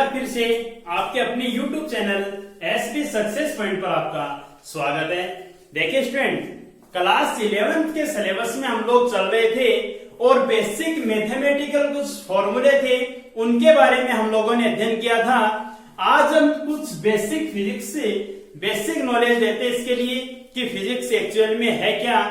बार फिर से आपके अपने YouTube channel SB success point पर आपका स्वागत है। देखिए स्टूडेंट, क्लास 11th के सिलेबस में हम लोग चल रहे थे और बेसिक मैथमेटिकल कुछ फॉर्मूले थे, उनके बारे में हम लोगों ने अध्ययन किया था। आज हम कुछ बेसिक फिजिक्स से बेसिक नॉलेज देते हैं इसके लिए कि फिजिक्स एक्चुअल में है क्या।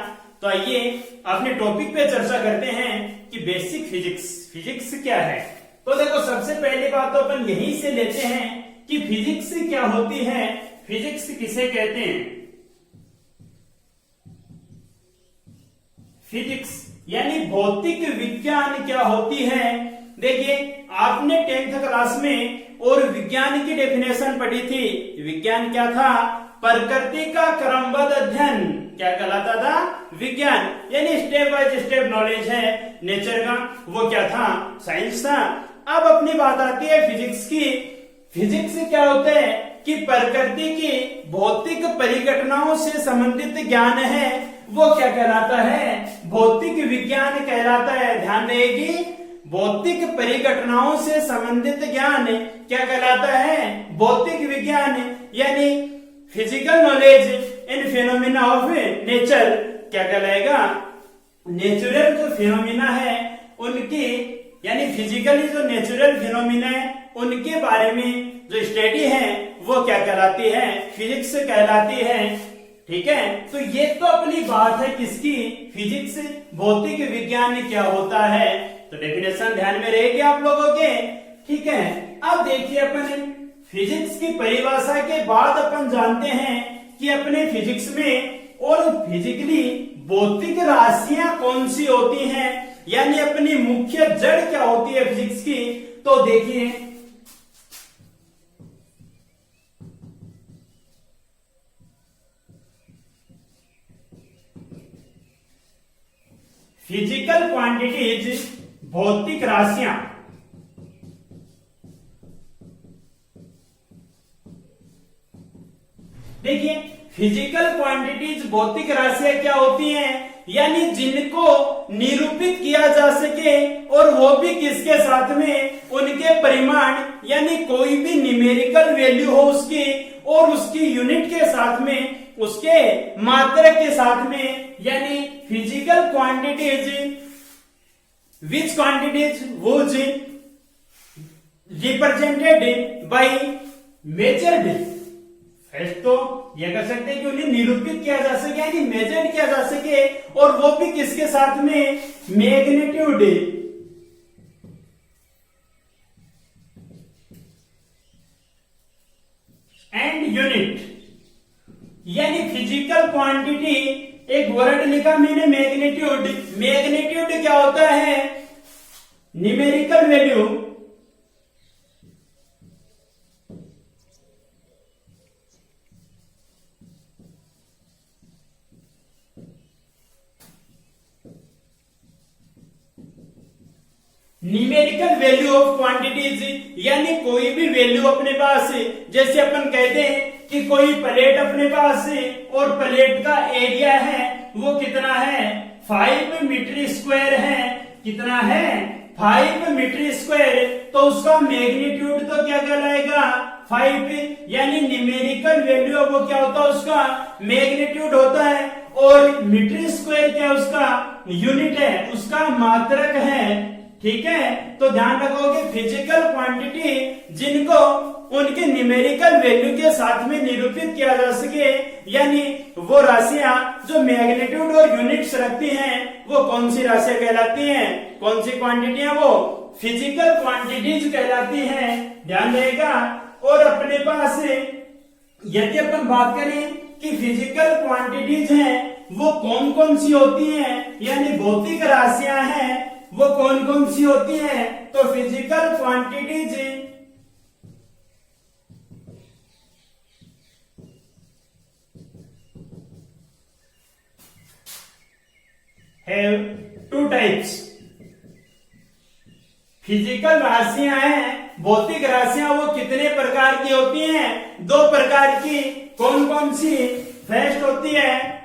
तो आइए अपने टॉपिक पे चर्चा करते हैं कि बेसिक फिजिक्स क्या है। तो देखो, सबसे पहली बात तो अपन यहीं से लेते हैं कि फिजिक्स क्या होती है, फिजिक्स किसे कहते हैं। फिजिक्स यानी भौतिक विज्ञान क्या होती है। देखिए, आपने 10th क्लास में और विज्ञान की डेफिनेशन पढ़ी थी। विज्ञान क्या था? प्रकृति का क्रमबद्ध अध्ययन। क्या कहलाता था? विज्ञान। यानी स्टेप बाय स्टेप नॉलेज है नेचर का, वो क्या था? साइंस था। अब अपनी बात आती है फिजिक्स की। फिजिक्स क्या होता है कि प्रकृति की भौतिक परिघटनाओं से संबंधित ज्ञान है, वो क्या कहलाता है? भौतिक विज्ञान कहलाता है। ध्यान देगी, भौतिक परिघटनाओं से संबंधित ज्ञान क्या कहलाता है? भौतिक विज्ञान। यानी physical knowledge in phenomena of nature क्या कहलाएगा? नेचुरल जो फिनोमिना है उनकी, यानी फिजिकली जो नेचुरल फिनोमिना है उनके बारे में जो स्टडी है वो क्या कहलाती है? फिजिक्स कहलाती है। ठीक है, तो ये तो अपनी बात है किसकी? फिजिक्स, भौतिक विज्ञान क्या होता है। तो डेफिनेशन ध्यान में रहेगी आप लोगों के। ठीक है, अब देखिए, अपन फिजिक्स की परिभाषा के बाद अपन जानते हैं कि अपने फिजिक्स में और फिजिकली भौतिक राशियां कौन सी होती हैं, यानी अपनी मुख्य जड़ क्या होती है फिजिक्स की। तो देखिए, फिजिकल क्वांटिटीज भौतिक राशियां। देखिए, फिजिकल क्वांटिटीज भौतिक राशियां क्या होती हैं, यानी जिनको निरूपित किया जा सके, और वो भी किसके साथ में? उनके परिमाण, यानी कोई भी न्यूमेरिकल वैल्यू हो उसकी, और उसकी यूनिट के साथ में, उसके मात्रक के साथ में। यानी physical quantities which quantities was represented by measured. First तो यह कर सकते हैं कि उन्हें निरूपित किया जा सके, यानी मेजर किया जा सके, और वो भी किसके साथ में? Magnitude and unit. यानी फिजिकल क्वांटिटी, एक वर्ड लिखा मैंने मैग्नीट्यूड। मैग्नीट्यूड क्या होता है? Numerical value numerical value of quantities, यानी कोई भी वैल्यू अपने पास, जैसे अपन कहते हैं कि कोई प्लेट अपने पास है और प्लेट का एरिया है वो कितना है? 5 मीटर स्क्वायर है। कितना है? 5 मीटर स्क्वायर। तो उसका मैग्नीट्यूड तो क्या कहलाएगा? 5। यानी न्यूमेरिकल वैल्यू वो क्या होता है? उसका मैग्नीट्यूड होता है। और मीटर स्क्वायर क्या? उसका यूनिट है, उसका मात्रक है। ठीक है, तो ध्यान रखोगे फिजिकल क्वांटिटी जिनको उनके न्यूमेरिकल वैल्यू के साथ में निरूपित किया जा सके, यानी वो राशियां जो मैग्नीट्यूड और यूनिट्स रखती हैं, वो कौन सी राशियां कहलाती हैं? कौन सी क्वांटिटियां? वो फिजिकल क्वांटिटीज कहलाती हैं। ध्यान रहेगा। और अपने पास यदि अपन बात करें कि फिजिकल क्वांटिटीज हैं वो कौन कौन सी होती हैं, यानी भौतिक राशियां हैं वो कौन कौन सी होती हैं, तो physical quantities have 2 types. Physical राशियां हैं, भौतिक राशियां वो कितने प्रकार की होती हैं? 2 प्रकार की। कौन कौन सी? फर्स्ट होती है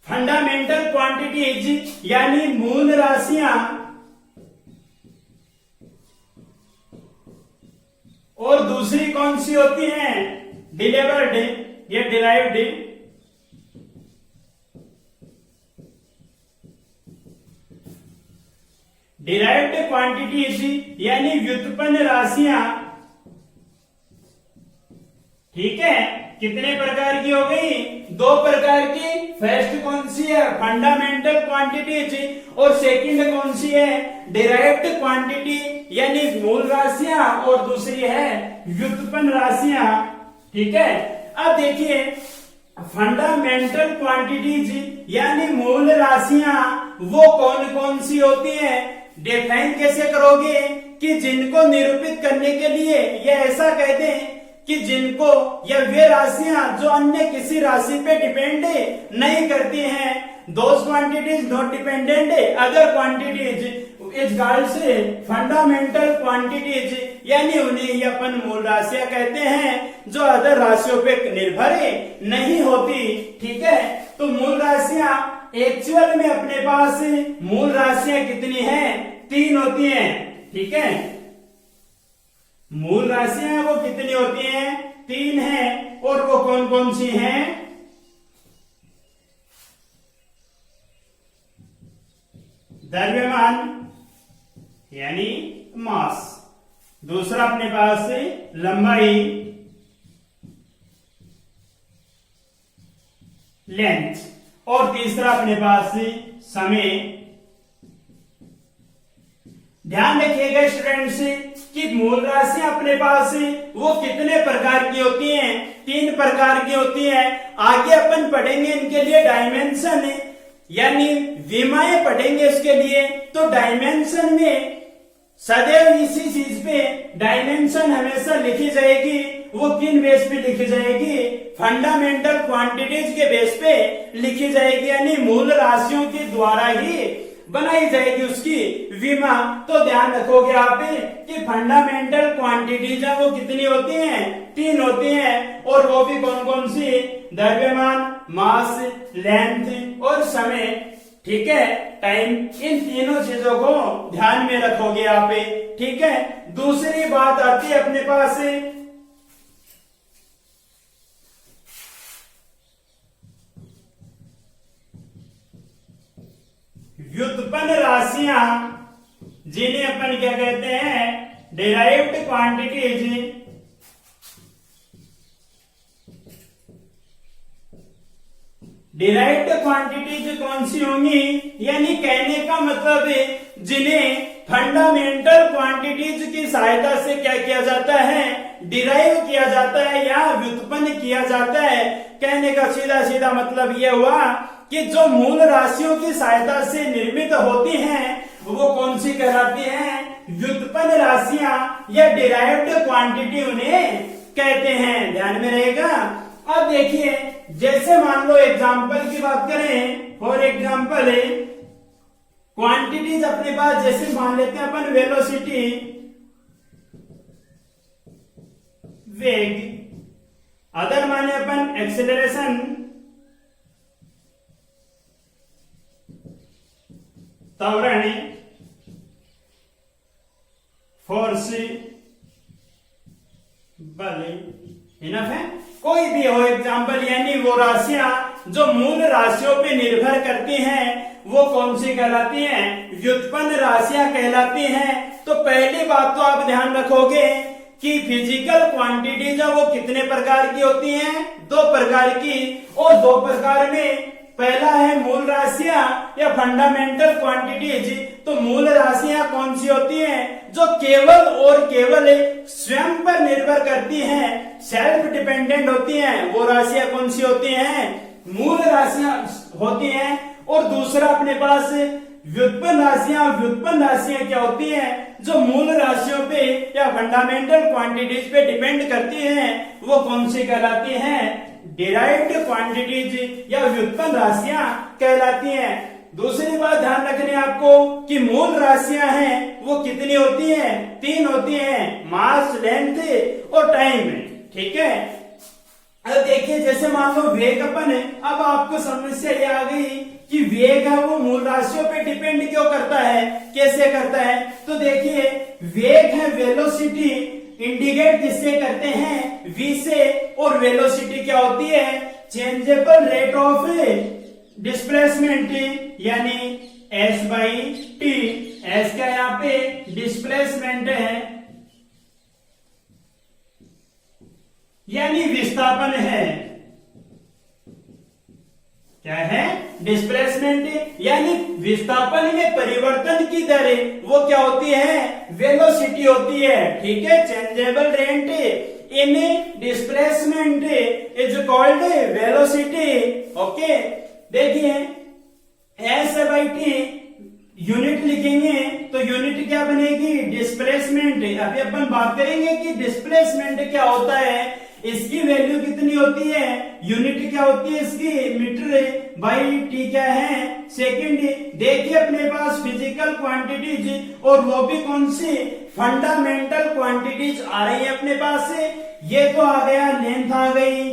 फंडामेंटल क्वांटिटीज यानी मूल राशियां, और दूसरी कौन सी होती है? डिलीवर्ड या डिराइव्ड। डिराइव्ड क्वांटिटीज यानी व्युत्पन्न राशियां। ठीक है, कितने प्रकार की हो गई? 2 प्रकार की। फर्स्ट कौन सी है? फंडामेंटल क्वांटिटीज, और सेकंड कौन सी है? डिराइव्ड क्वांटिटी यानी मूल राशियां, और दूसरी है व्युत्पन्न राशियां। ठीक है, अब देखिए फंडामेंटल क्वांटिटीज यानी मूल राशियां वो कौन कौन सी होती है? डिफाइन कैसे करोगे? कि जिनको निरूपित करने के लिए ये ऐसा कह दें कि जिनको या वे राशियां जो अन्य किसी राशि पे डिपेंड नहीं करती हैं, those quantities not dependent other quantities is called fundamental quantities, यानी उन्हें ही अपन मूल राशियां कहते हैं जो अदर राशियों पे निर्भर नहीं होती। ठीक है, तो मूल राशियां एक्चुअल में अपने पास मूल राशियां कितनी हैं? 3 होती हैं। ठीक है, मूल राशियां वो कितनी होती हैं? 3 हैं, और वो कौन कौन सी हैं? द्रव्यमान यानी मास, दूसरा अपने पास लंबाई लेंथ, और तीसरा अपने पास समय। ध्यान रखिएगा स्टूडेंट्स कि मूल राशियां अपने पास वो कितने प्रकार की होती हैं? 3 प्रकार की होती हैं। आगे अपन पढ़ेंगे इनके लिए डायमेंशन यानी विमाएं पढ़ेंगे इसके लिए। तो डायमेंशन में सदैव इसी चीज पे डायमेंशन हमेशा लिखी जाएगी। वो किन बेस पे लिखी जाएगी? फंडामेंटल क्वांटिटीज के बेस पे लिखी जाएगी, यानी मूल राशियों के द्वारा ही बनाई जाएगी उसकी विमा। तो ध्यान रखोगे आप कि फंडामेंटल क्वांटिटीज है वो कितनी होती हैं? 3 होती हैं, और वो भी कौन कौन सी? द्रव्यमान, मास, लेंथ और समय। ठीक है, टाइम। इन तीनों चीजों को ध्यान में रखोगे आप। ठीक है, दूसरी बात आती है अपने पास व्युत्पन्न राशियां, जिन्हें अपन क्या कहते हैं? Derived quantities. डिराइव्ड क्वांटिटीज कौन सी होंगी? यानी कहने का मतलब है जिन्हें फंडामेंटल क्वांटिटीज की सहायता से क्या किया जाता है? डिराइव किया जाता है या व्युत्पन्न किया जाता है। कहने का सीधा सीधा मतलब यह हुआ कि जो मूल राशियों की सहायता से निर्मित होती हैं वो कौन सी कहलाती हैं? व्युत्पन्न राशियां या डिराइव्ड क्वांटिटी उन्हें कहते हैं। ध्यान में रहेगा। अब देखिए, जैसे मान लो एग्जाम्पल की बात करें, फॉर एग्जाम्पल क्वांटिटीज अपने पास जैसे मान लेते हैं अपन वेलोसिटी, वेग, अदर माने अपन एक्सेलरेशन, त्वरण, फोर्स, बल। इनफ है। कोई भी हो एग्जाम्पल, यानी वो राशियां जो मूल राशियों पे निर्भर करती हैं वो कौन सी कहलाती हैं? व्युत्पन्न राशियां कहलाती हैं। तो पहली बात तो आप ध्यान रखोगे कि फिजिकल क्वांटिटीज वो कितने प्रकार की होती हैं? 2 प्रकार की, और 2 प्रकार में पहला है मूल राशियां या फंडामेंटल क्वांटिटीज। तो मूल राशियां कौन सी होती हैं? जो केवल और केवल स्वयं पर निर्भर करती हैं, सेल्फ डिपेंडेंट होती हैं, वो राशियां कौन सी होती हैं? मूल राशियां होती हैं। और दूसरा अपने पास व्युत्पन्न राशियां। व्युत्पन्न राशियां क्या होती हैं? जो मूल राशियों पे या फंडामेंटल क्वांटिटीज पे डिपेंड करती हैं, वो कौन सी कहलाती हैं? डिराइव्ड क्वांटिटीज या व्युत्पन्न राशियां कहलाती हैं। दूसरी बात ध्यान रखनी आपको कि मूल राशियां हैं वो कितनी होती हैं? 3 होती हैं, मास, लेंथ और टाइम। ठीक है, अब देखिए जैसे मान लो वेग अपन है, अब आपको समस्या ये आ गई कि वेग है वो मूल राशियों पे डिपेंड क्यों करता है, कैसे करता है। तो देखिए वेग है वेलोसिटी इंडिकेट किससे करते हैं, v से, और वेलोसिटी क्या होती है, चेंजेबल रेट ऑफ डिस्प्लेसमेंट यानी s बाई टी। s क्या यहाँ पे डिस्प्लेसमेंट है यानी विस्थापन है, क्या है, डिस्प्लेसमेंट यानी विस्थापन में परिवर्तन की दर वो क्या होती है, वेलोसिटी होती है। ठीक है, changeable rate in displacement is called velocity. Okay, देखिए एस बाई टी यूनिट लिखेंगे तो यूनिट क्या बनेगी, डिस्प्लेसमेंट। अभी अपन बात करेंगे कि डिस्प्लेसमेंट क्या होता है, इसकी वैल्यू कितनी होती है, यूनिट क्या होती है इसकी, मीटर बाई टी क्या है, सेकंड। देखिए अपने पास फिजिकल क्वांटिटीज और वो भी कौन सी, फंडामेंटल क्वांटिटीज आ रही है अपने पास से। ये तो आ गया लेंथ आ गई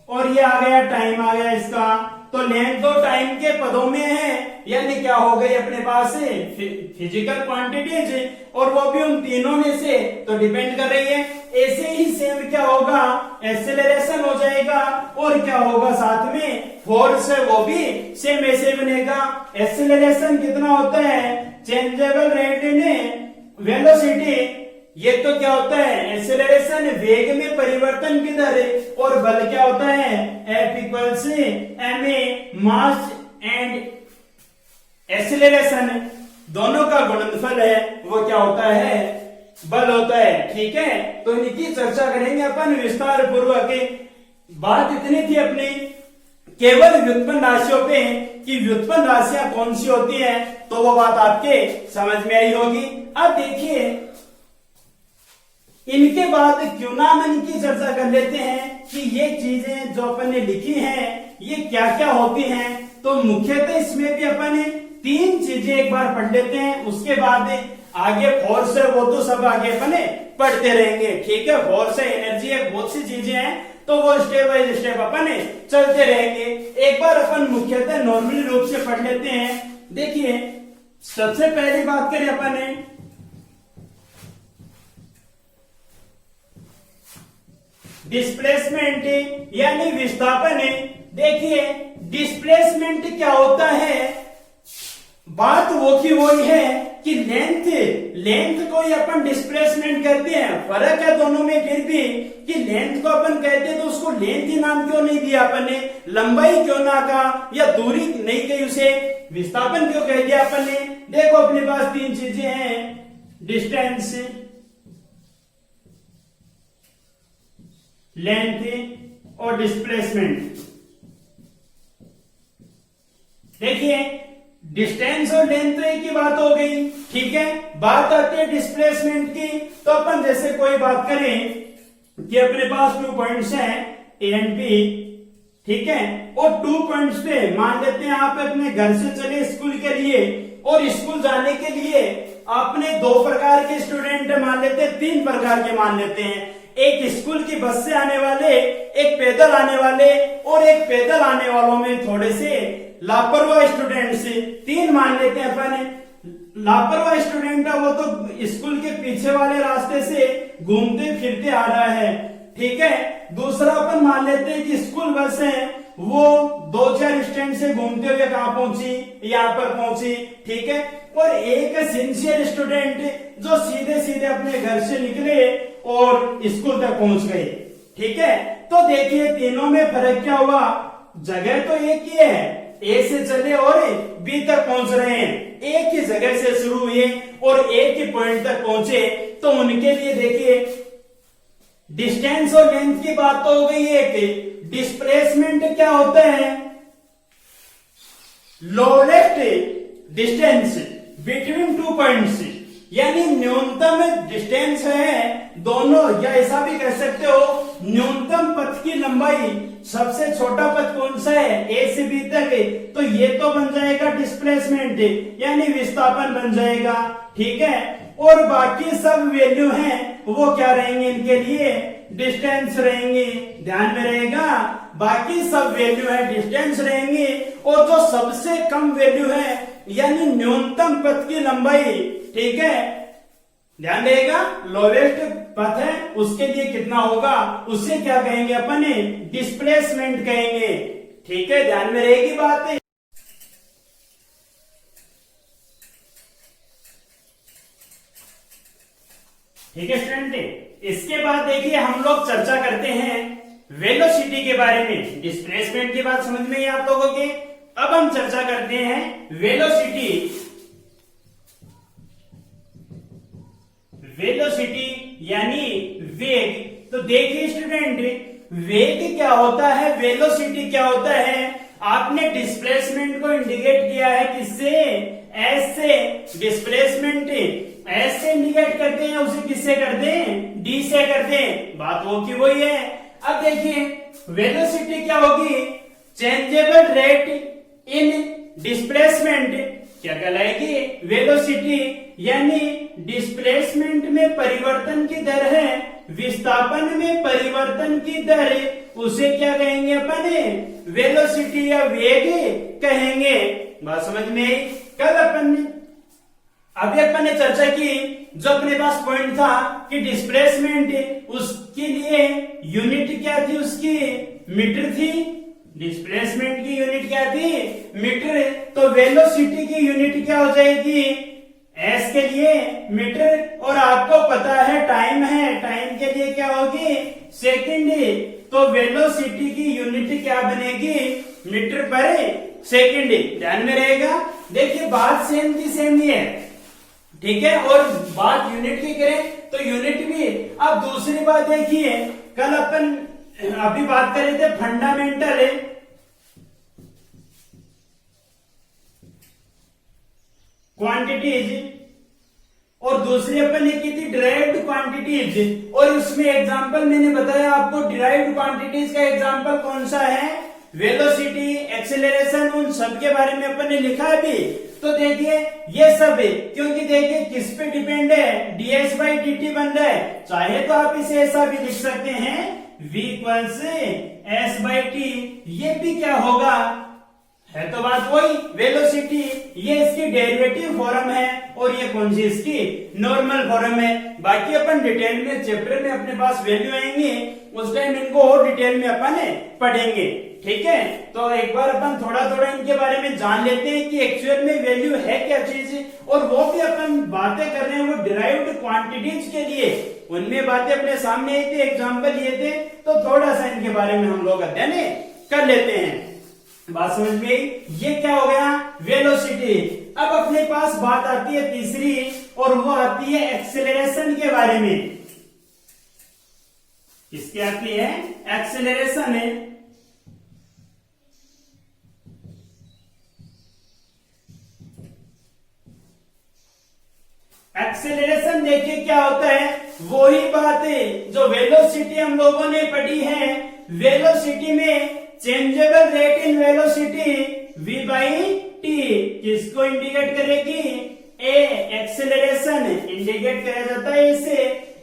और ये आ गया टाइम आ गया इसका। तो लेंथ तो टाइम के पदों में है यानी क्या हो गई अपने पास फिजिकल क्वांटिटीज और वो भी उन तीनों में से तो डिपेंड कर रही है। ऐसे ही सेम क्या होगा, एक्सेलरेशन हो जाएगा और क्या होगा साथ में फोर्स है वो भी सेम ऐसे बनेगा। एक्सेलरेशन कितना होता है, चेंजेबल रेट इन वेलोसिटी, ये तो क्या होता है एक्सेलरेशन वेग में परिवर्तन की दर और बल क्या होता है F equals ma mass and acceleration दोनों का गुणनफल है वो क्या होता है, बल होता है। ठीक है, तो इनकी चर्चा करेंगे अपन विस्तार पूर्वक। बात इतनी थी अपनी केवल व्युत्पन्न राशियों पे कि व्युत्पन्न राशियां कौन सी होती है, तो वो बात आपके समझ में आई होगी। अब देखिए इनके बाद क्यूनामन की चर्चा कर लेते हैं कि ये चीजें जो अपन ने लिखी हैं ये क्या क्या होती हैं। तो मुख्यतः इसमें भी अपन ने तीन चीजें एक बार पढ़ लेते हैं, उसके बाद आगे फोर्स है वो तो सब आगे अपन पढ़ते रहेंगे। ठीक है, फोर्स है, एनर्जी है, बहुत सी चीजें हैं तो वो स्टेप बाय स्टेप अपन चलते रहेंगे। एक बार अपन मुख्यतः नॉर्मली रूप से पढ़ लेते हैं। देखिए सबसे पहली बात करें अपन डिस्प्लेसमेंट यानी विस्थापन। देखिए डिस्प्लेसमेंट क्या होता है, बात वो की वही है कि लेंथ को ही अपन डिस्प्लेसमेंट कहते हैं। फर्क है दोनों में फिर भी कि लेंथ को अपन कहते हैं तो उसको लेंथ ही नाम क्यों नहीं दिया अपन ने, लंबाई क्यों ना कहा या दूरी नहीं कही, उसे विस्थापन क्यों कह दिया अपन ने। देखो अपने पास तीन चीजें हैं, डिस्टेंस, लेंथ और डिस्प्लेसमेंट। देखिए डिस्टेंस और लेंथ तो एक ही बात हो गई। ठीक है, बात आती है डिस्प्लेसमेंट की। तो अपन जैसे कोई बात करें कि अपने पास 2 पॉइंट्स हैं ए एंड बी, ठीक है, और 2 पॉइंट्स पे मान लेते हैं आप अपने घर से चले स्कूल के लिए और स्कूल जाने के लिए आपने 2 प्रकार के स्टूडेंट मान लेते हैं, 3 प्रकार के मान लेते हैं। एक स्कूल की बस से आने वाले, एक पैदल आने वाले और एक पैदल आने वालों में थोड़े से लापरवाह स्टूडेंट्स, 3 मान लेते हैं अपन। लापरवाह स्टूडेंट है वो तो स्कूल के पीछे वाले रास्ते से घूमते फिरते आ रहा है। ठीक है, दूसरा अपन मान लेते हैं कि स्कूल बस है वो 2-4 स्टैंड से घूमते हुए कहां पहुंची, यहां पर पहुंची। ठीक है, और एक सिंसियर स्टूडेंट जो सीधे सीधे अपने घर से निकले और स्कूल तक पहुंच गए। ठीक है, तो देखिए तीनों में फर्क क्या हुआ, जगह तो एक ही है, ए से चले और बी तक पहुंच रहे हैं, एक ही जगह से शुरू हुए और एक ही पॉइंट तक पहुंचे। तो उनके लिए देखिए डिस्टेंस और लेंथ की बात तो हो गई है। डिस्प्लेसमेंट क्या होता है, लोएस्ट डिस्टेंस बिटवीन 2 पॉइंट्स, यानी न्यूनतम डिस्टेंस है दोनों, या ऐसा भी कह सकते हो न्यूनतम पथ की लंबाई। सबसे छोटा पथ कौन सा है, ए से बी तक, तो ये तो बन जाएगा डिस्प्लेसमेंट यानी विस्थापन बन जाएगा। ठीक है, और बाकी सब वैल्यू हैं वो क्या रहेंगे, इनके लिए डिस्टेंस रहेंगे। ध्यान में रहेगा, बाकी सब वैल्यू है डिस्टेंस रहेंगे, और जो सबसे कम वैल्यू है यानी न्यूनतम पथ की लंबाई, ठीक है, ध्यान रहेगा, लोवेस्ट पथ है उसके लिए कितना होगा, उससे क्या कहेंगे अपन, डिस्प्लेसमेंट कहेंगे। ठीक है, ध्यान में रहेगी बात। ठीक है स्टूडेंट, इसके बाद देखिए हम लोग चर्चा करते हैं वेलोसिटी के बारे में। डिस्प्लेसमेंट की बात समझ में ही आप लोगों के। अब हम चर्चा करते हैं वेलोसिटी। वेलोसिटी यानी वेग। तो देखिए स्टूडेंट, वेग क्या होता है, वेलोसिटी क्या होता है। आपने डिस्प्लेसमेंट को इंडिकेट किया है किससे, एस से। डिस्प्लेसमेंट एस से इंडिकेट करते हैं, उसे किससे करते हैं, डी से करते हैं। बात वो की वही है। अब देखिए वेलोसिटी क्या होगी, चेंजेबल रेट इन डिस्प्लेसमेंट क्या कहलाएगी, वेलोसिटी यानी डिस्प्लेसमेंट में परिवर्तन की दर है, विस्थापन में परिवर्तन की दर, उसे क्या कहेंगे अपन, वेलोसिटी या वेग कहेंगे। बात समझ में। कल अभी अपन ने चर्चा की, जो अपने पास पॉइंट था कि डिस्प्लेसमेंट, उसके लिए यूनिट क्या थी, उसकी मीटर थी। डिस्प्लेसमेंट की यूनिट क्या थी, मीटर। तो वेलोसिटी की यूनिट क्या हो जाएगी, एस के लिए मीटर, और आपको पता है टाइम है, टाइम के लिए क्या होगी, सेकंड। तो वेलोसिटी की यूनिट क्या बनेगी, मीटर पर सेकंड। ध्यान में रहेगा। देखिए बात सेम की सेम ही है, ठीक है, और बात यूनिट की करें तो यूनिट भी। अब दूसरी बात देखिए, कल अपन अभी बात कर रहे थे फंडामेंटल क्वांटिटीज, और दूसरी अपन ने की थी डिराइव्ड क्वांटिटीज। और उसमें एग्जांपल मैंने बताया आपको, डिराइव्ड क्वांटिटीज का एग्जांपल कौन सा है, वेलोसिटी, एक्सेलरेशन, उन सब के बारे में अपन ने लिखा है भी। तो देखिए ये सब है, क्योंकि देखिए किस पे डिपेंड है, ds बाई डी टी बन रहा है। चाहे तो आप इसे ऐसा भी लिख सकते हैं, v equals S by T. ये भी क्या होगा, है तो बात वही, वेलोसिटी। ये इसकी डेरिवेटिव फॉर्म है, और ये कौन सी इसकी नॉर्मल फॉर्म है। बाकी अपन डिटेल में चैप्टर में अपने पास वैल्यू आएंगे, उस टाइम इनको और डिटेल में अपन पढ़ेंगे। ठीक है, तो एक बार अपन थोड़ा थोड़ा इनके बारे में जान लेते हैं कि एक्चुअल में वैल्यू है क्या चीज, और वो भी अपन बातें कर रहे हैं वो डिराइव्ड क्वांटिटीज के लिए। उनमें बातें अपने सामने आई थी, एग्जाम्पल लिए थे, तो थोड़ा सा इनके बारे में हम लोग अध्ययन कर लेते हैं। बात समझ में आई। ये क्या हो गया, वेलोसिटी। अब अपने पास बात आती है तीसरी, और वो आती है एक्सेलरेशन के बारे में। किसकी आती है, एक्सेलरेशन है। एक्सेलरेशन देखिए क्या होता है, वही बात है जो वेलोसिटी हम लोगों ने पढ़ी है। वेलोसिटी में changeable rate in velocity v by T किसको इंडिकेट करेगी, a। एक्सेलरेशन इंडिकेट किया जाता है इसे,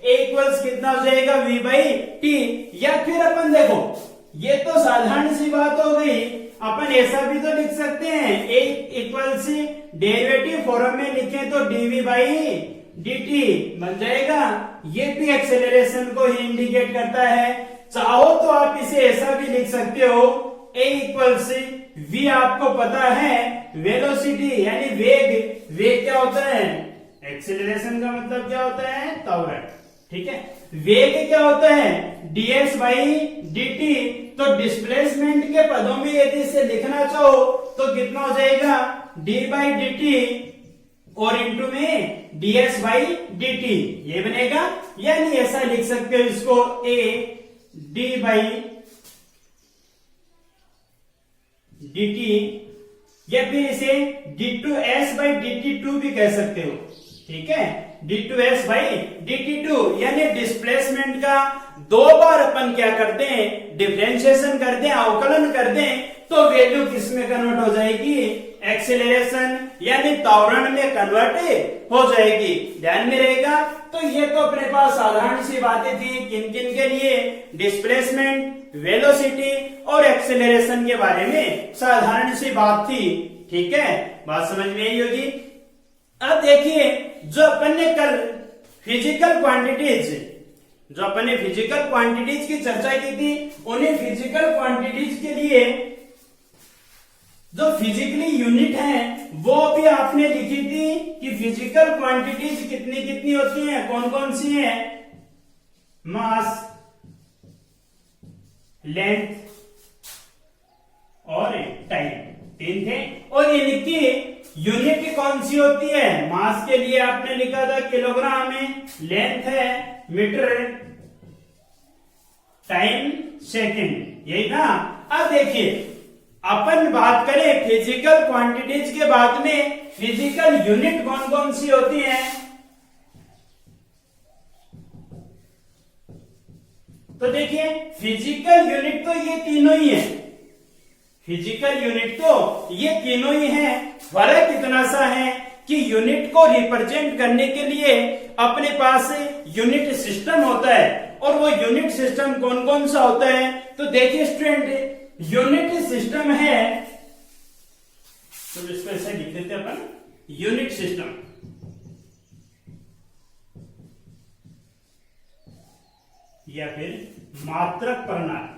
a इक्वल्स कितना हो जाएगा, v बाई टी। या फिर अपन देखो, ये तो साधारण सी बात हो गई, अपन ऐसा भी तो लिख सकते हैं, a इक्वल्स डेरिवेटिव फॉर्म में लिखें तो dv बाई dt बन जाएगा। ये भी एक्सेलरेशन को ही इंडिकेट करता है। चाहो तो आप इसे ऐसा भी लिख सकते हो, a इक्वल्स v, आपको पता है वेलोसिटी यानी वेग। वेग क्या होता है, एक्सेलरेशन का मतलब क्या होता है, त्वरण। ठीक है, वेग क्या होता है, ds बाई dt। तो डिस्प्लेसमेंट के पदों में यदि इसे लिखना चाहो तो कितना हो जाएगा, d बाई dt, और इंटू में ds बाई dt ये बनेगा। यानी ऐसा लिख सकते हो इसको, a d बाई dt, या फिर इसे d2s बाई dt2 भी कह सकते हो। ठीक है, d2s बाई dt2, यानी डिस्प्लेसमेंट का दो बार अपन क्या करते हैं, डिफरेंशिएशन करते हैं, अवकलन करते हैं, तो वैल्यू किस में कन्वर्ट हो जाएगी, एक्सेलरेशन यानी त्वरण में कन्वर्ट हो जाएगी। ध्यान में रहेगा। तो ये तो अपने पास साधारण सी बातें थी, किन किन के लिए, डिस्प्लेसमेंट, वेलोसिटी और एक्सेलरेशन के बारे में साधारण सी बात थी। ठीक है, बात समझ में आई होगी। अब देखिए, जो अपन ने कल फिजिकल क्वांटिटीज की चर्चा की थी, उन्हीं फिजिकल क्वांटिटीज के लिए जो फिजिकली यूनिट है वो भी आपने लिखी थी कि फिजिकल क्वांटिटीज कितनी कितनी होती हैं, कौन कौन सी हैं। मास, लेंथ और टाइम, तीन थे। और इनकी यूनिट कौन सी होती है। मास के लिए आपने लिखा था किलोग्राम में, लेंथ है मीटर, टाइम सेकंड, यही ना। अब देखिए, अपन बात करें फिजिकल क्वांटिटीज के बाद में फिजिकल यूनिट कौन कौन सी होती हैं। तो देखिए, फिजिकल यूनिट तो ये तीनों ही है, फिजिकल यूनिट तो ये तीनों ही हैं। फर्क इतना सा है कि यूनिट को रिप्रेजेंट करने के लिए अपने पास यूनिट सिस्टम होता है, और वो यूनिट सिस्टम कौन कौन सा होता है। तो देखिए स्टूडेंट, यूनिट सिस्टम है, तो इसको ऐसे लिख देते हैं अपन, यूनिट सिस्टम। या फिर मात्रक प्रणाली।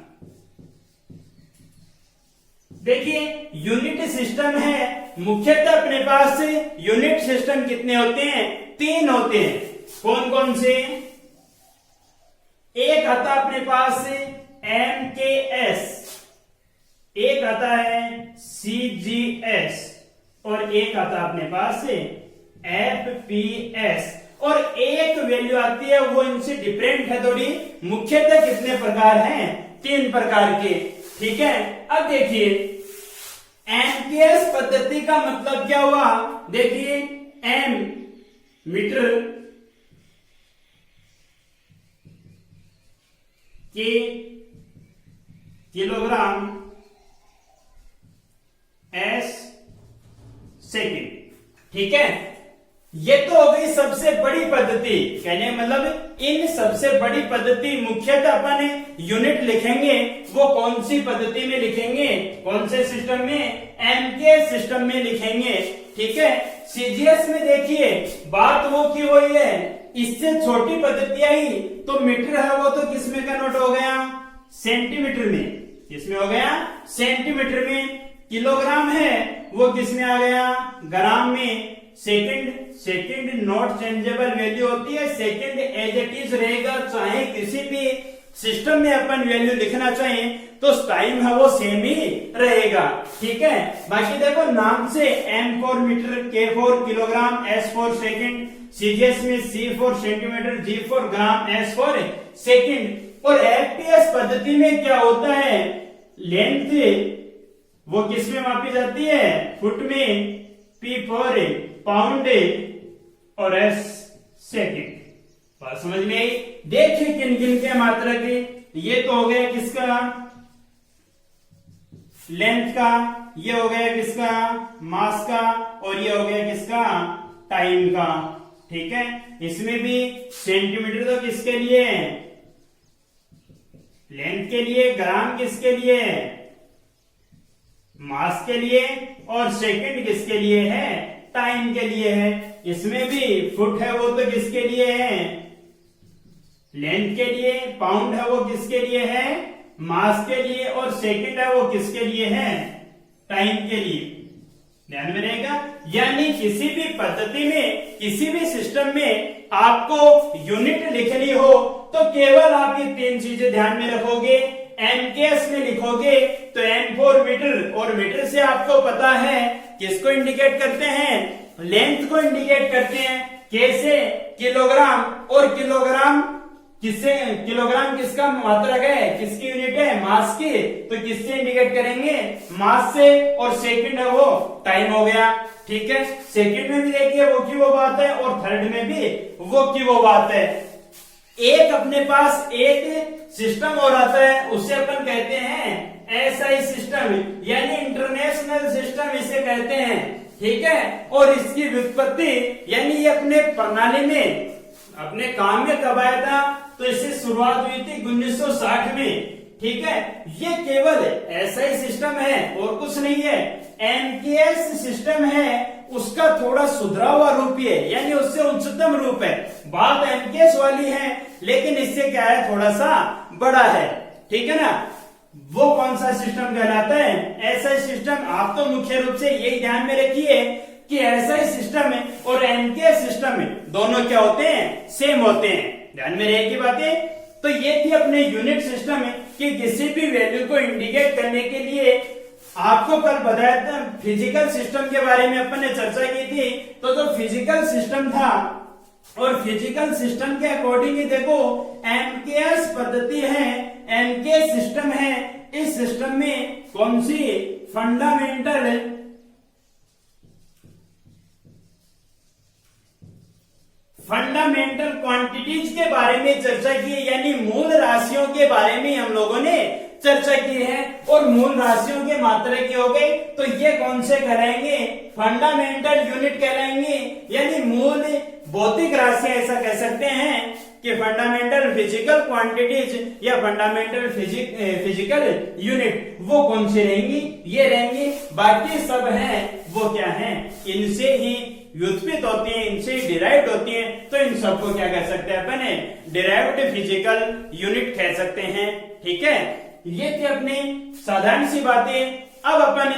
देखिए, यूनिट सिस्टम है, मुख्यतः अपने पास यूनिट सिस्टम कितने होते हैं, तीन होते हैं। कौन कौन से। एक आता अपने पास MKS, एक आता है CGS, और एक आता अपने पास FPS, और एक वैल्यू आती है वो इनसे डिफरेंट है थोड़ी। मुख्यतः कितने प्रकार हैं, तीन प्रकार के। ठीक है, अब देखिए MKS पद्धति का मतलब क्या हुआ। देखिए, M metre, K kilogram, S second. ठीक है, ये तो हो गई सबसे बड़ी पद्धति। कहने मतलब इन सबसे बड़ी पद्धति मुख्यतः अपन यूनिट लिखेंगे, वो कौन सी पद्धति में लिखेंगे, कौन से सिस्टम में, MKS सिस्टम में लिखेंगे। ठीक है, CGS में देखिए बात वो की हुई है, इससे छोटी पद्धति आई तो मीटर है वो तो किस में कन्वर्ट हो गया, सेंटीमीटर में। किसमें हो गया, सेंटीमीटर में। किलोग्राम है वो किस में आ गया, ग्राम में। सेकंड नॉट चेंजेबल वैल्यू होती है, सेकंड एज इट इज रहेगा। चाहे किसी भी सिस्टम में अपन वैल्यू लिखना चाहें तो टाइम है वो सेम ही रहेगा। ठीक है, बाकी देखो नाम से M for metre, K for kilogram, S for second, CGS में C for centimetre, G for gram, S for second. और FPS पद्धति में क्या होता है, लेंथ वो किस में मापी जाती है, फुट में, P फॉर पाउंड और S सेकंड। बात समझ में आई। देखिए किन किन के मात्रा के, ये तो हो गया किसका, लेंथ का, ये हो गया किसका, मास का, और ये हो गया किसका, टाइम का। ठीक है, इसमें भी सेंटीमीटर तो किसके लिए है, लेंथ के लिए, ग्राम किसके लिए है, मास के लिए, और सेकंड किसके लिए है, टाइम के लिए है। इसमें भी फुट है वो तो किसके लिए है, लेंथ के लिए, पाउंड है वो किसके लिए है, मास के लिए, और सेकंड है वो किसके लिए है, टाइम के लिए। ध्यान में रहेगा। यानी किसी भी पद्धति में, किसी भी सिस्टम में आपको यूनिट लिखनी हो तो केवल आप ये तीन चीजें ध्यान में रखोगे। MKS में लिखोगे तो M फॉर मीटर, और मीटर से आपको पता है किसको इंडिकेट करते हैं, लेंथ को इंडिकेट करते हैं। कैसे, किलोग्राम, और किलोग्राम किससे, किलोग्राम किसका मात्रक है, किसकी यूनिट है, मास की, तो किससे इंडिकेट करेंगे, मास से, और सेकंड है वो टाइम हो गया। ठीक है, सेकंड में भी देखिए वो की वो बात है, और थर्ड में भी वो की वो बात है। एक अपने पास एक सिस्टम और आता है, उसे अपन कहते हैं एसआई सिस्टम यानी इंटरनेशनल सिस्टम इसे कहते हैं, ठीक है। और इसकी व्युत्पत्ति यानी ये अपने प्रणाली में अपने काम में कब आया था, तो इससे शुरुआत हुई थी 1960 में, ठीक है। ये केवल एसआई सिस्टम है और कुछ नहीं है। एमकेएस सिस्टम है उसका थोड़ा सुधरा हुआ रूप है, यानी उससे उच्चतम रूप है। बात एमकेएस वाली है लेकिन इससे क्या है, थोड़ा सा बड़ा है, ठीक है ना। वो कौन सा सिस्टम कहलाता है, एसआई सिस्टम। आप तो मुख्य रूप से यही ध्यान में रखिए कि एसआई सिस्टम है और एमकेएस सिस्टम है दोनों क्या होते हैं, सेम होते हैं। ध्यान में रहेगी बातें। तो ये थी अपने यूनिट सिस्टम है कि किसी भी वैल्यू को इंडिकेट करने के लिए आपको कल बताया था फिजिकल सिस्टम के बारे में अपन ने चर्चा की थी। तो जो फिजिकल सिस्टम था और फिजिकल सिस्टम के अकॉर्डिंग ही देखो एमकेएस पद्धति है, एमकेएस सिस्टम है। इस सिस्टम में कौन सी फंडामेंटल क्वांटिटीज के बारे में चर्चा की है, यानी मूल राशियों के बारे में हम लोगों ने चर्चा की है। और मूल राशियों के मात्रा की हो गई तो ये कौन से कहलाएंगे, फंडामेंटल यूनिट कहलाएंगे, यानी मूल भौतिक राशियां, ऐसा कह सकते हैं कि फंडामेंटल फिजिकल क्वांटिटीज या फंडामेंटल फिजिकल यूनिट वो कौन सी रहेंगी, ये रहेंगी। बाकी सब है वो क्या है, इनसे ही व्युत्पत्ति होती है, इनसे ही डिराइव्ड होती है। तो इन सबको क्या कह सकते हैं अपन, डिराइव्ड फिजिकल यूनिट कह सकते हैं, ठीक है। ये थी अपनी साधारण सी बातें। अब अपन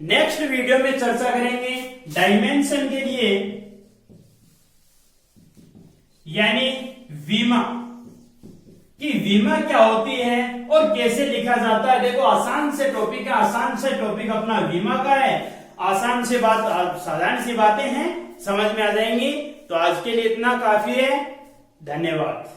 नेक्स्ट वीडियो में चर्चा करेंगे डायमेंशन के लिए, यानी विमा, कि विमा क्या होती है और कैसे लिखा जाता है। देखो आसान से टॉपिक है, आसान से टॉपिक अपना विमा का है। आसान से बात, साधारण सी बातें हैं, समझ में आ जाएंगी। तो आज के लिए इतना काफी है। धन्यवाद।